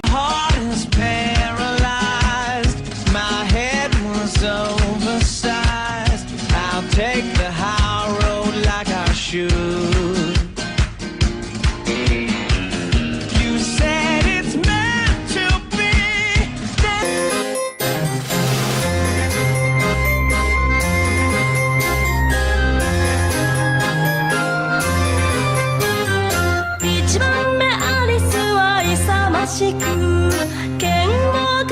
Heart is paralyzed. My head was oversized. I'll take the high road like I should. You said it's meant to be.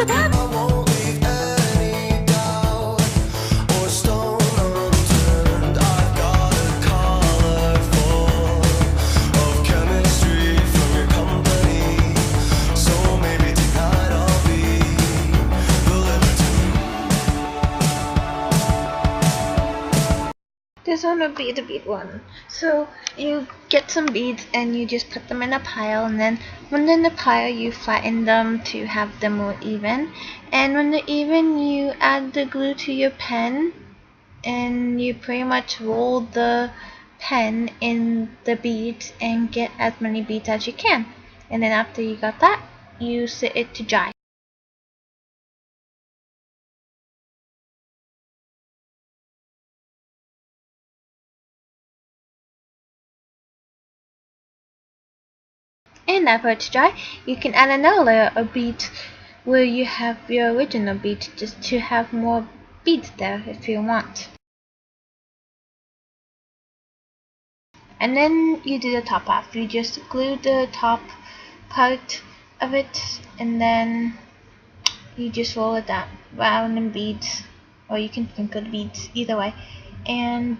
I won't leave any doubt or stone unturned. I've got a collar full of chemistry from your company, so maybe tonight I'll be the liberty. This one would be the bead one. So you get some beads and you just put them in a pile, and then when they're in the pile you flatten them to have them more even, and when they're even you add the glue to your pen and you pretty much roll the pen in the beads and get as many beads as you can, and then after you got that you set it to dry. And after it's dry, you can add another layer of beads where you have your original beads, just to have more beads there if you want. And then you do the top half. You just glue the top part of it, and then you just roll it down round in beads, or you can sprinkle the beads, either way. And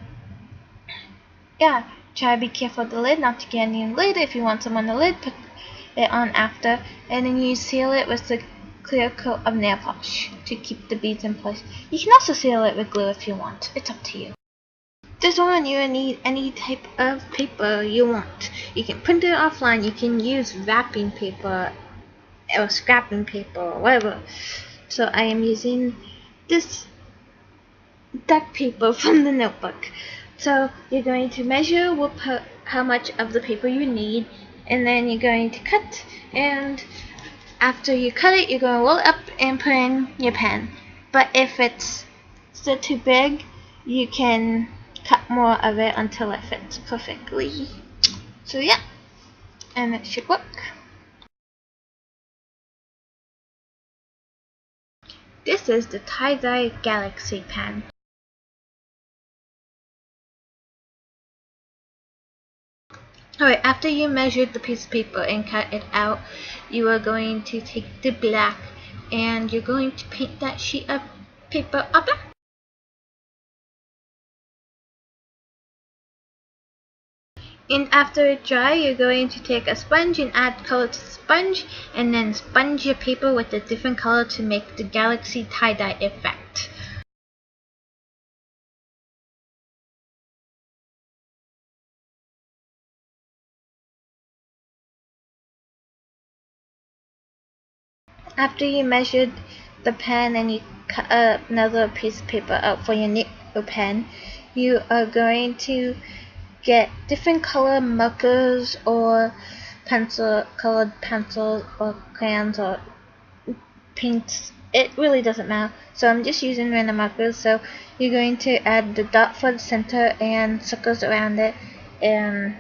yeah, try to be careful of the lid, not to get any in the lid. If you want some on the lid, put it on after, and then you seal it with the clear coat of nail polish to keep the beads in place. You can also seal it with glue if you want. It's up to you. This one you need any type of paper you want. You can print it offline. You can use wrapping paper or scrapping paper or whatever. So I am using this duck paper from the notebook. So you're going to measure how much of the paper you need, and then you're going to cut, and after you cut it you're going to roll it up and put in your pen. But if it's still too big, you can cut more of it until it fits perfectly. So yeah, and it should work. This is the tie-dye Galaxy pen. Alright, after you measured the piece of paper and cut it out, you are going to take the black and you're going to paint that sheet of paper up. And after it dry, you're going to take a sponge and add color to the sponge, and then sponge your paper with a different color to make the Galaxy tie-dye effect. After you measured the pen and you cut another piece of paper out for your nickel pen, you are going to get different color markers or colored pencils or crayons or paints. It really doesn't matter. So I'm just using random markers. So you're going to add the dot for the center and circles around it, and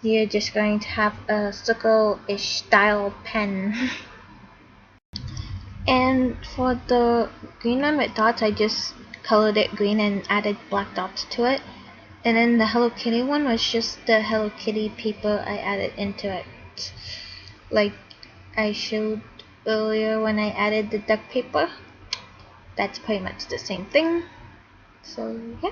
you're just going to have a circle-ish style pen. And for the green one with dots, I just colored it green and added black dots to it. And then the Hello Kitty one was just the Hello Kitty paper I added into it, like I showed earlier when I added the duck paper. That's pretty much the same thing. So yeah.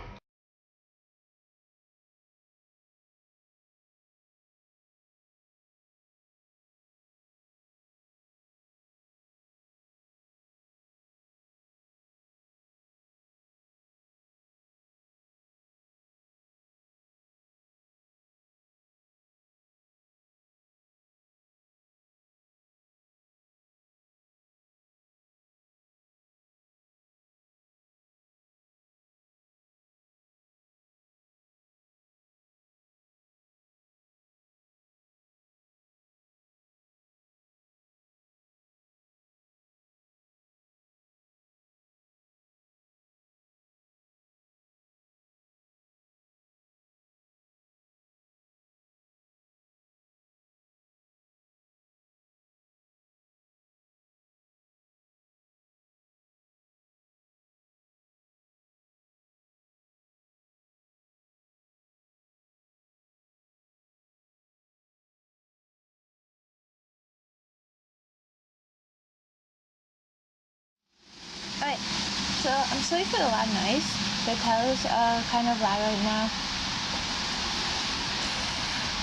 so I'm sorry for the loud noise. The tires are kind of loud right now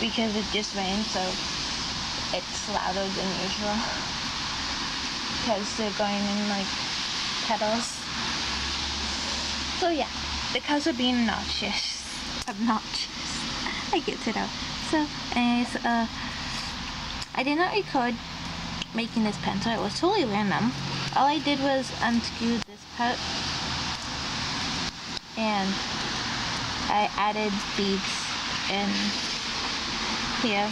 because it just rained, so it's louder than usual because they're going in like pedals. So yeah, the cows are being obnoxious. I get it out. So anyways, I did not record making this pencil. It was totally random. All I did was unscrew this part and I added beads in here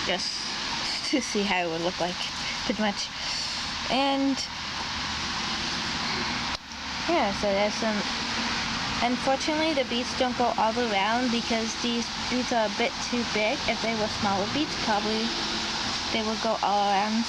just to see how it would look like, pretty much. And yeah, so there's some. Unfortunately, the beads don't go all the way around because these beads are a bit too big. If they were smaller beads, probably they would go all around.